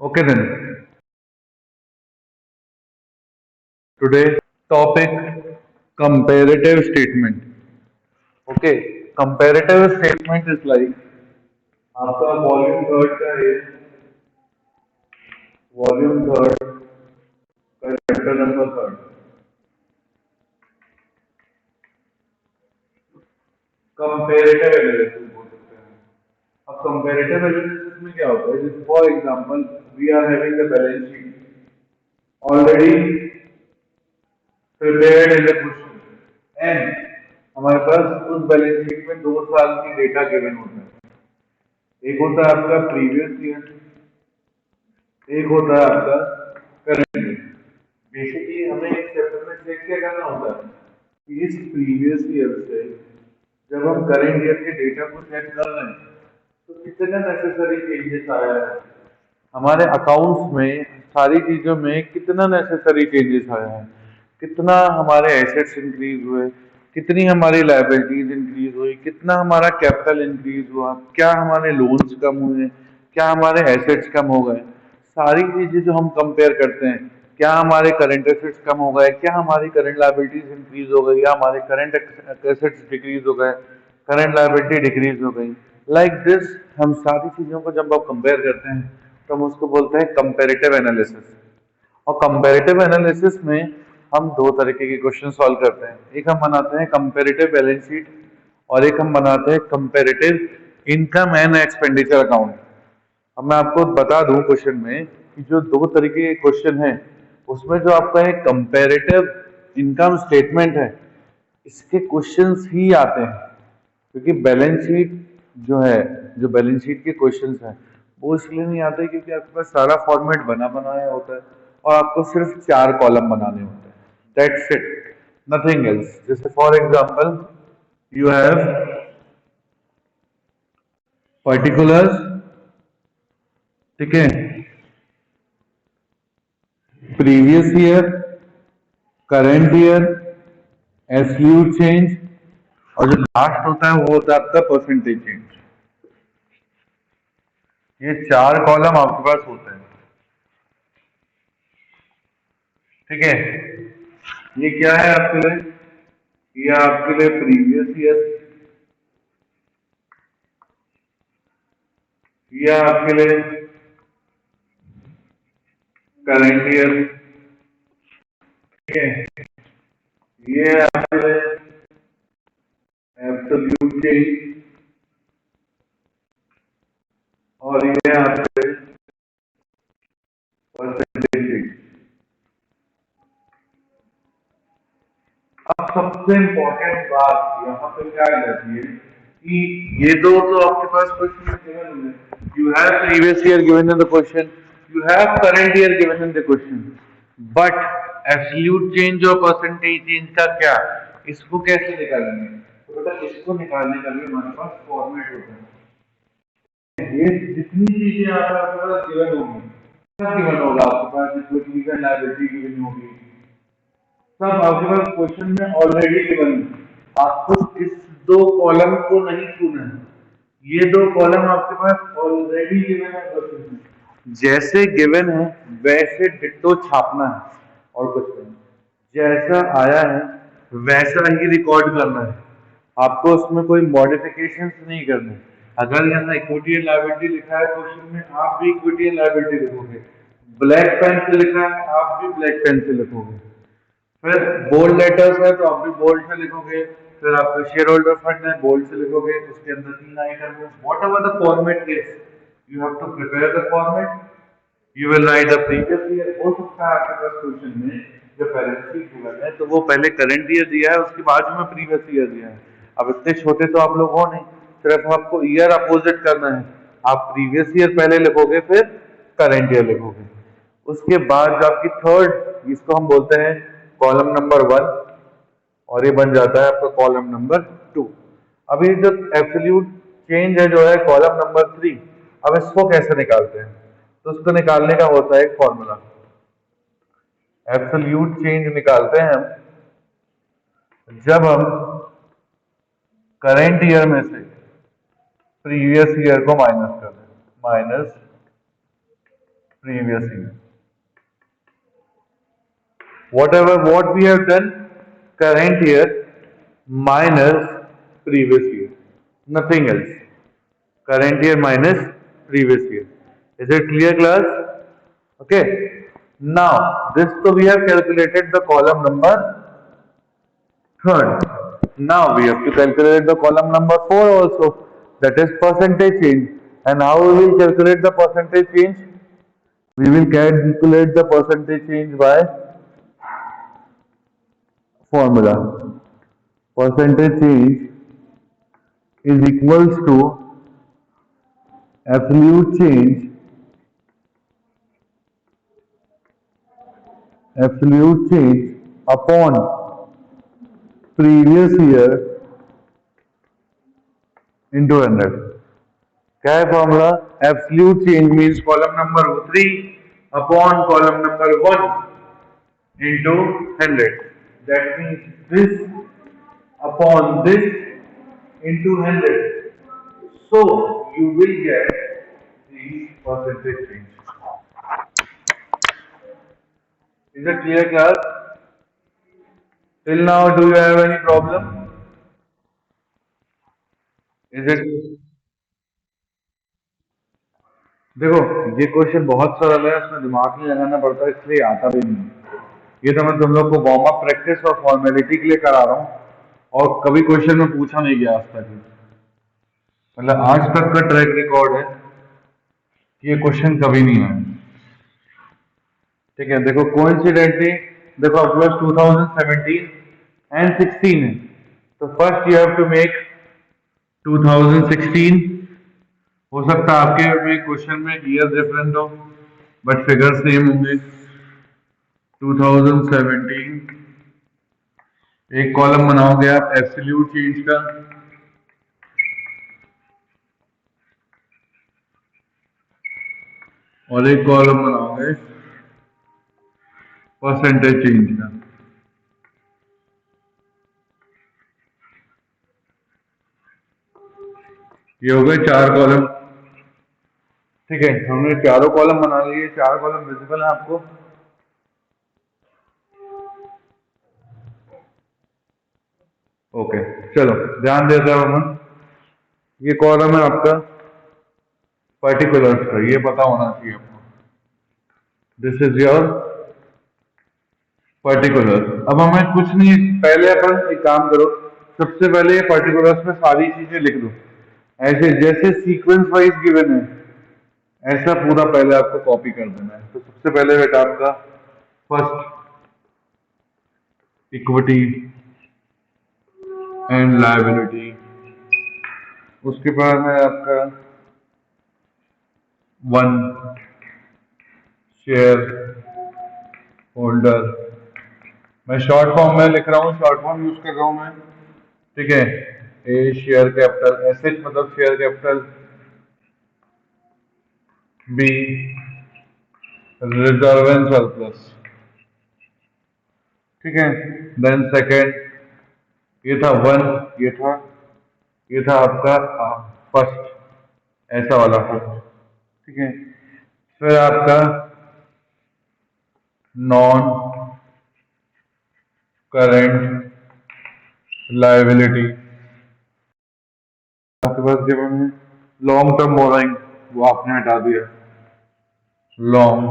Okay then, today topic comparative statement. Okay, comparative statement is like आपका volume third का है, volume third का chapter number third comparative analysis बोल सकते हैं। अब कंपेरेटिव एनालिसिस में क्या होता है, जैसे for example we are having the balance sheet already prepared in the question and हमारे पास उस बैलेंस शीट में 2 साल की डेटा गिवन होता है। एक होता है आपका प्रीवियस ईयर, एक होता है आपका करंट ईयर। बेसिकली हमें इस चैप्टर में चेक क्या करना होता है कि इस प्रीवियस ईयर से जब हम करंट ईयर के डेटा को चेक कर रहे हैं तो कितना नेसेसरी चेंजेस आया है हमारे अकाउंट्स में, सारी चीजों में कितना नेसेसरी चेंजेस आया है, कितना हमारे एसेट्स इंक्रीज हुए, कितनी हमारी लायबिलिटीज इंक्रीज हुई, कितना हमारा कैपिटल इंक्रीज हुआ, क्या हमारे लोन्स कम हुए, क्या हमारे एसेट्स कम हो गए। सारी चीजें जो हम कंपेयर करते हैं, क्या हमारे करंट एसेट्स कम हो गए, क्या हमारी करंट लायबिलिटीज इंक्रीज हो गई, या हमारे करंट एसेट्स डिक्रीज हो गए, करंट लायबिलिटी डिक्रीज हो गई। लाइक दिस हम सारी चीजों को जब आप कंपेयर करते हैं तो हम उसको बोलते हैं कंपेरेटिव एनालिसिस। और कंपेरेटिव एनालिसिस में हम दो तरीके के क्वेश्चन सॉल्व करते हैं। एक हम बनाते हैं कंपेरेटिव बैलेंस शीट और एक हम बनाते हैं comparative income and expenditure account. अब मैं आपको बता दूं क्वेश्चन में कि जो दो तरीके के क्वेश्चन हैं उसमें जो आपका एक कंपेरेटिव इनकम स्टेटमेंट है, इसके क्वेश्चंस ही आते हैं। क्योंकि बैलेंस शीट जो है, जो बैलेंस शीट के क्वेश्चंस हैं वो इसलिए नहीं आते क्योंकि आपके पास सारा फॉर्मेट बना बनाया होता है और आपको सिर्फ 4 कॉलम बनाने होते हैं, दैट्स इट, नथिंग एल्स। जैसे for example you have particulars, ठीक है, previous year, current year, absolute change, और जो लास्ट होता है वो होता है आपका परसेंटेज चेंज। ये 4 कॉलम आपके पास होते हैं, ठीक है। ये क्या है आपके लिए, ये आपके लिए प्रीवियस ईयर, ये आपके लिए करंट ईयर, ठीक है, ये आपके लिए एब्सोल्यूट चेंज, और ये आपके लिए परसेंटेज चेंज। अब सबसे इम्पोर्टेंट बात यहाँ पे क्या आ जाती है कि ये दो तो आपके पास क्वेश्चन गिवन है, you have previous year given in the question, you have current year given in the question, but absolute change और परसेंटेज चेंज का क्या, इसको कैसे निकालेंगे? तो बेटा इसको निकालने का भी हमारे पास फॉर्मेट होता है। ये जितनी चीजें आपके पास गिवन होंगी, सब गिवन होगा आपके पास, जिसमें लीगल लायबिलिटी गिवन होगी, सब आपके पास क्वेश्चन में ऑलरेडी गिवन है। आपको इस 2 कॉलम को नहीं छूना है, ये 2 कॉलम आपके पास ऑलरेडी गिवन है क्वेश्चन में। जैसे गिवन है वैसे डिट्टो छापना है और कुछ नहीं, जैसा आया है वैसा ही रिकॉर्ड करना है। आपको उसमें कोई मॉडिफिकेशन नहीं करने। अगर यहाँ इक्विटी एंड लायबिलिटी लिखा है क्वेश्चन में, आप भी इक्विटी एंड लायबिलिटी लिखोगे। ब्लैक पेन से लिखा है, आप भी ब्लैक पेन से लिखोगे। फिर बोल्ड लेटर्स है तो आप भी बोल्ड से लिखोगे। फिर आपका शेयर होल्डर फंड है, बोल्ड से लिखोगे, उसके अंदर 3 आइटम है। Whatever the format is, you have to prepare the format, you will write the previous year. हो सकता है आपके पास क्वेश्चन में जब बैलेंस शीट गिवन है तो वो पहले करंट ईयर दिया है, उसके बाद में प्रीवियस ईयर दिया है। अब इतने छोटे तो आप लोग हो नहीं, सिर्फ आपको ईयर अपोजिट करना है। आप प्रीवियस ईयर पहले लिखोगे, फिर करंट ईयर लिखोगे। उसके बाद जो आपकी थर्ड, इसको हम बोलते हैं कॉलम नंबर 1, और ये बन जाता है आपका कॉलम नंबर 2। अभी जो एब्सोल्यूट चेंज है जो है कॉलम नंबर 3, अब इसको कैसे निकालते हैं? तो उसको निकालने का होता है एक फॉर्मूला। एब्सोल्यूट चेंज निकालते हैं हम जब हम करेंट ईयर में से प्रीवियस ईयर को माइनस कर दें, minus previous year. What we have done, current year minus previous year, nothing else. Current year minus previous year. Is it clear, class? Okay. Now this, so we have calculated the column number third. Now we have to calculate the column number 4 also, that is percentage change. And how we will calculate the percentage change? We will calculate the percentage change by formula. Percentage change is equals to absolute change upon previous year into 100. क्या है formula? Absolute change means column number 3 upon column number 1 into 100. That means this upon this into 100. So you will get the percentage change. Is it clear, class? Till now, do you have any problem? Is it? देखो, ये question बहुत सरल है, उसमें दिमाग नहीं लगाना पड़ता, इसलिए आता भी नहीं। ये तो मैं तुम लोग को वार्म अप प्रैक्टिस और फॉर्मेलिटी के लिए करा रहा हूँ, और कभी क्वेश्चन में पूछा नहीं गया आज तक। मतलब आज तक का ट्रैक रिकॉर्ड है कि ये क्वेश्चन कभी नहीं आया। ठीक है, देखो कोइंसिडेंटली, देखो आपके पास 2017 एंड 16 है, तो first you have to make 2016। हो सकता है आपके में क्वेश्चन में ईयर डिफरेंट हो, बट फिगर सेम होंगे। 2017 एक कॉलम बनाओगे आप एब्सोल्यूट चेंज का, और एक कॉलम बनाओगे परसेंटेज चेंज का। ये हो गए 4 कॉलम। ठीक है, हमने चारों कॉलम बना लिए। 4 कॉलम विजिबल है आपको? ओके, चलो ध्यान देते हैं हम। ये कॉलम है आपका पर्टिकुलर्स का, ये पता होना चाहिए आपको। This is your particular. अब हमें कुछ नहीं, पहले अपन एक काम करो, सबसे पहले ये पर्टिकुलर्स में सारी चीजें लिख दो, ऐसे जैसे सीक्वेंस वाइज गिवन है, ऐसा पूरा पहले आपको कॉपी कर देना है। तो सबसे पहले बेटा आपका फर्स्ट इक्विटी एंड लायबिलिटी, उसके बाद है आपका 1 शेयर होल्डर। मैं शॉर्ट फॉर्म में लिख रहा हूँ, शॉर्ट फॉर्म यूज कर रहा हूँ मैं। ठीक है, ए शेयर कैपिटल, एसेट मतलब share capital, B reserve and surplus. ठीक है, देन सेकेंड ये था 1, ये था आपका फर्स्ट, ऐसा वाला फर्स्ट। ठीक है, फिर आपका नॉन करेंट लायबिलिटी, आपके पास गिवन है लॉन्ग टर्म बोरोइंग, वो आपने हटा दिया, लॉन्ग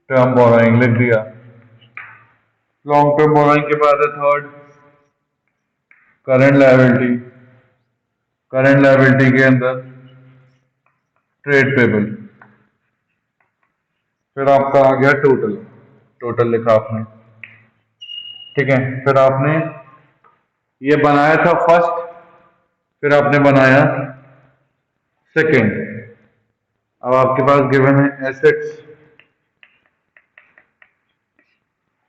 टर्म बोरोइंग लिख दिया। लॉन्ग टर्म बोरोइंग के बाद है third current liability. Current liability के अंदर ट्रेड पेबल। फिर आपका आ गया टोटल, टोटल लिखा आपने। ठीक है, फिर आपने ये बनाया था फर्स्ट, फिर आपने बनाया सेकेंड। अब आपके पास गिवन है एसेट्स।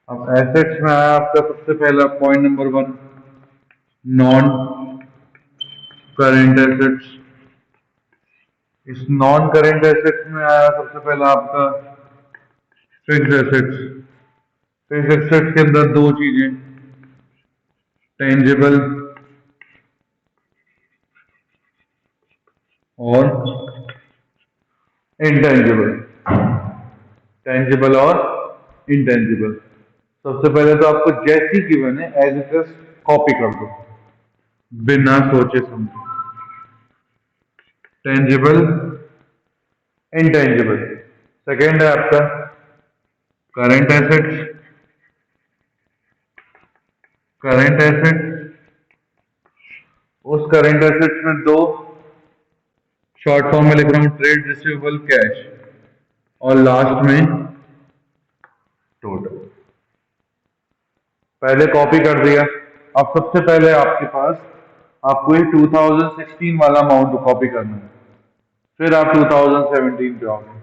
अब एसेट्स में आया आपका सबसे पहला point number 1 non current assets. इस नॉन करेंट एसेट्स में आया सबसे पहला आपका फिक्स्ड एसेट्स। फिक्स्ड एसेट्स के अंदर 2 चीजें, टेंजिबल और इंटेंजिबल, टेंजिबल और इंटेंजिबल। सबसे पहले तो आपको जैसी गिवन है एज इट इज कॉपी कर दो बिना सोचे समझे। Tangible, intangible. सेकेंड है आपका करंट एसेट्स। करंट एसेट्स, उस करंट एसेट्स में दो शॉर्ट फॉर्म में लिख रहा हूं, ट्रेड रिसीवेबल, कैश, और लास्ट में टोटल। पहले कॉपी कर दिया। अब सबसे पहले आपके पास आपको ये 2016 वाला अमाउंट कॉपी करना है, फिर आप 2017 पे आओगे।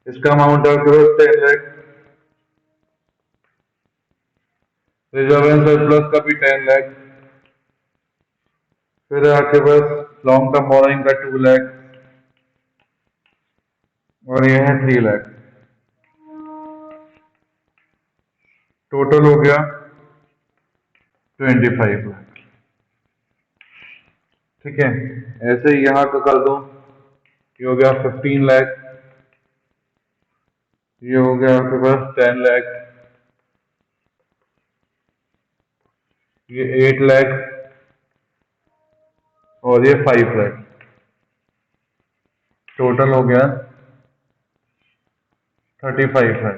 इसका अमाउंट है 10 लाख। रिजर्व एंड सरप्लस का भी 10 लाख। फिर आपके पास लॉन्ग टर्म बोरोइंग का 2 लाख, और ये है 3 लाख। टोटल हो गया 25 लाख। ठीक है, ऐसे ही यहां का कर दो। ये हो गया 15 लाख, ये हो गया आपके पास 10 लाख, ये 8 लाख, और ये 5 लाख। टोटल हो गया 35 लाख।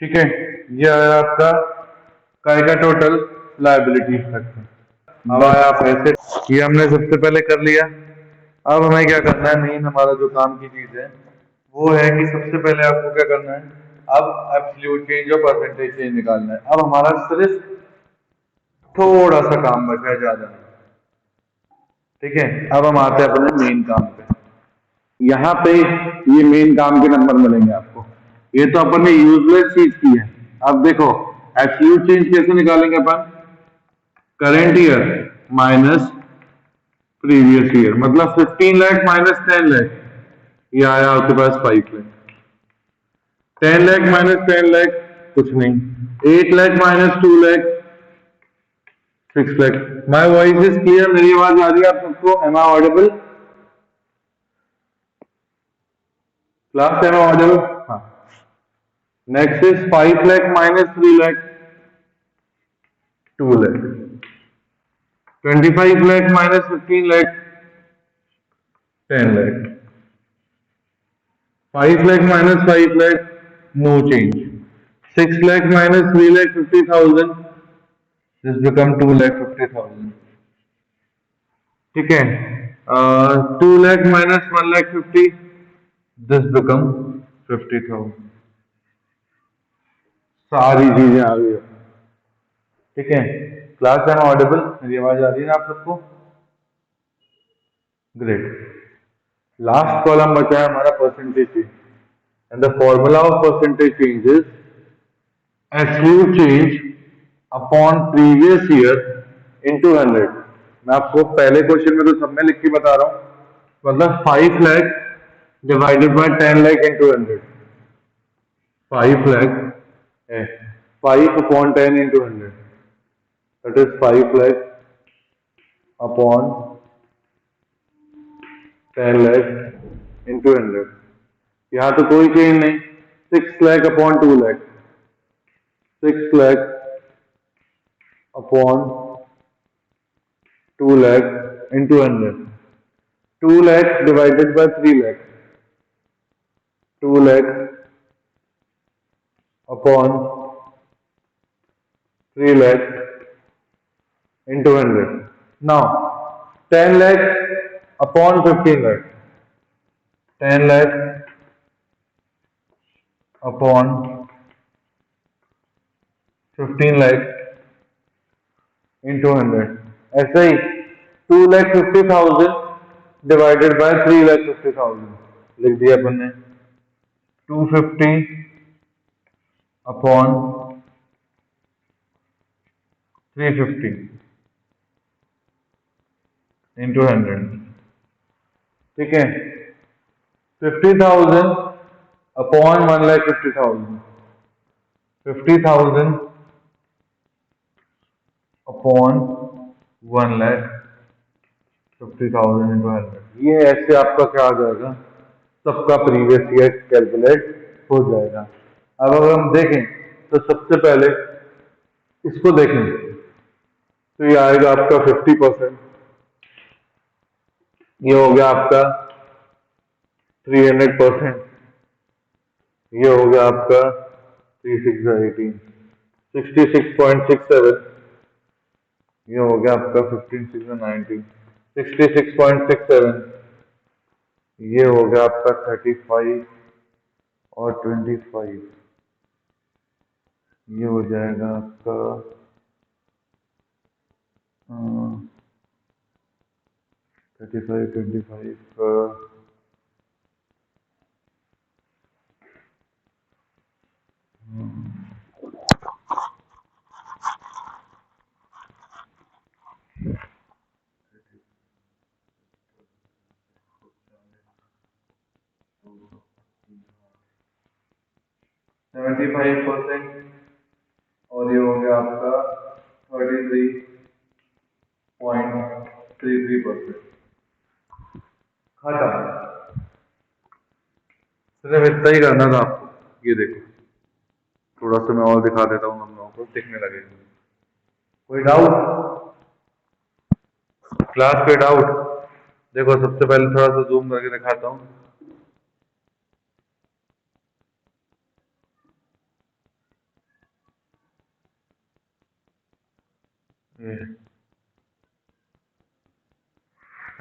ठीक है, ये आया आपका काय का टोटल लायबिलिटी तक। अब आया आप ऐसे, ये हमने सबसे पहले कर लिया। अब हमें क्या करना है, मेन हमारा जो काम की चीज है वो है कि सबसे पहले आपको क्या करना है, अब एब्सोल्यूट चेंज और परसेंटेज चेंज निकालना है। अब हमारा सिर्फ थोड़ा सा काम बचा है, ज्यादा नहीं। ठीक है, अब हम आते हैं अपने मेन काम पे। यहाँ पे ये मेन काम के नंबर मिलेंगे आपको। ये तो अपन ने यूजलेस चीज की है। अब देखो एब्सोल्यूट चेंज कैसे निकालेंगे अपन, current year minus previous year, मतलब 15 लाख माइनस 10 लाख, ये आया आपके पास 5 लाख। 10 लाख माइनस 10 लाख कुछ नहीं। 8 lakh minus 2 lakh 6 lakh. My voice is clear? मेरी आवाज आ रही है आप सबको? Am I audible? Class am I audible? हाँ। Next is 5 lakh minus 3 lakh 2 lakh. 25 lakh minus 15 lakh 10 lakh. 5 lakh minus 5 lakh, no change. 6 lakh minus 3 lakh 50,000, this become 2 lakh 50,000. ठीक है, 2 lakh minus 1 lakh 50, this become 50,000. सारी चीजें आ गई। ठीक है, क्लास है ऑडिबल? मेरी आवाज आ रही है ना आप सबको? ग्रेट। लास्ट कॉलम बचा है हमारा percentage change, and the formula of percentage change is absolute change upon previous year into 100। मैं आपको पहले क्वेश्चन में तो सब में लिख के बता रहा हूं, मतलब 5 lakh divided by 10 lakh into 100। 5 lakh 5 upon 10 into 100, that is 5 lakh upon 10 lakh into 100। यहां तो कोई चेंज नहीं। 6 lakh upon 2 lakh, 6 lakh upon 2 lakh into 100. 2 lakh divided by 3 lakh. 2 lakh upon 3 lakh into 100. Now 10 lakh upon 15 lakh. 10 lakh upon 15 lakh into 100. ऐसे ही 2,50,000 divided by 3,50,000 लिख दिया अपन ने। 250 upon 350 into 100। ठीक है, 50,000 अपॉन 1,50,000, 50,000 अपॉन 1,50,000, 50,000 इंटू 100, ये ऐसे आपका क्या आ जाएगा, सबका प्रीवियस ईयर कैलकुलेट हो जाएगा। अब अगर हम देखें तो सबसे पहले इसको देखें तो ये आएगा आपका 50%, ये हो गया आपका 300%, ये हो गया आपका 3 6 18 66.67, ये हो गया आपका 15 6 19 66.67, ये हो गया आपका 35 और 25, ये हो जाएगा आपका 35 25 का 75%, और ये हो गया आपका 33.33%। खत्म। सिर्फ इतना ही करना था आपको। ये देखो, थोड़ा सा मैं और दिखा देता हूँ, हम लोगों को दिखने लगेगा। कोई डाउट क्लास? कोई डाउट? देखो सबसे पहले थोड़ा सा जूम करके दिखाता हूँ। ये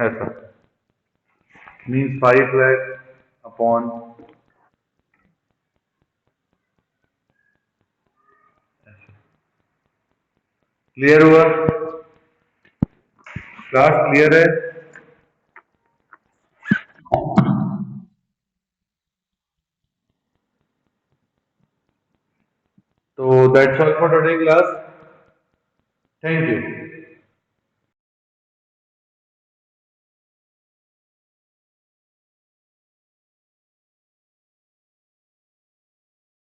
ऐसा मीन्स 5 लाख अपॉन, क्लियर हुआ? क्लास क्लियर है? तो that's all for today class. Thank you.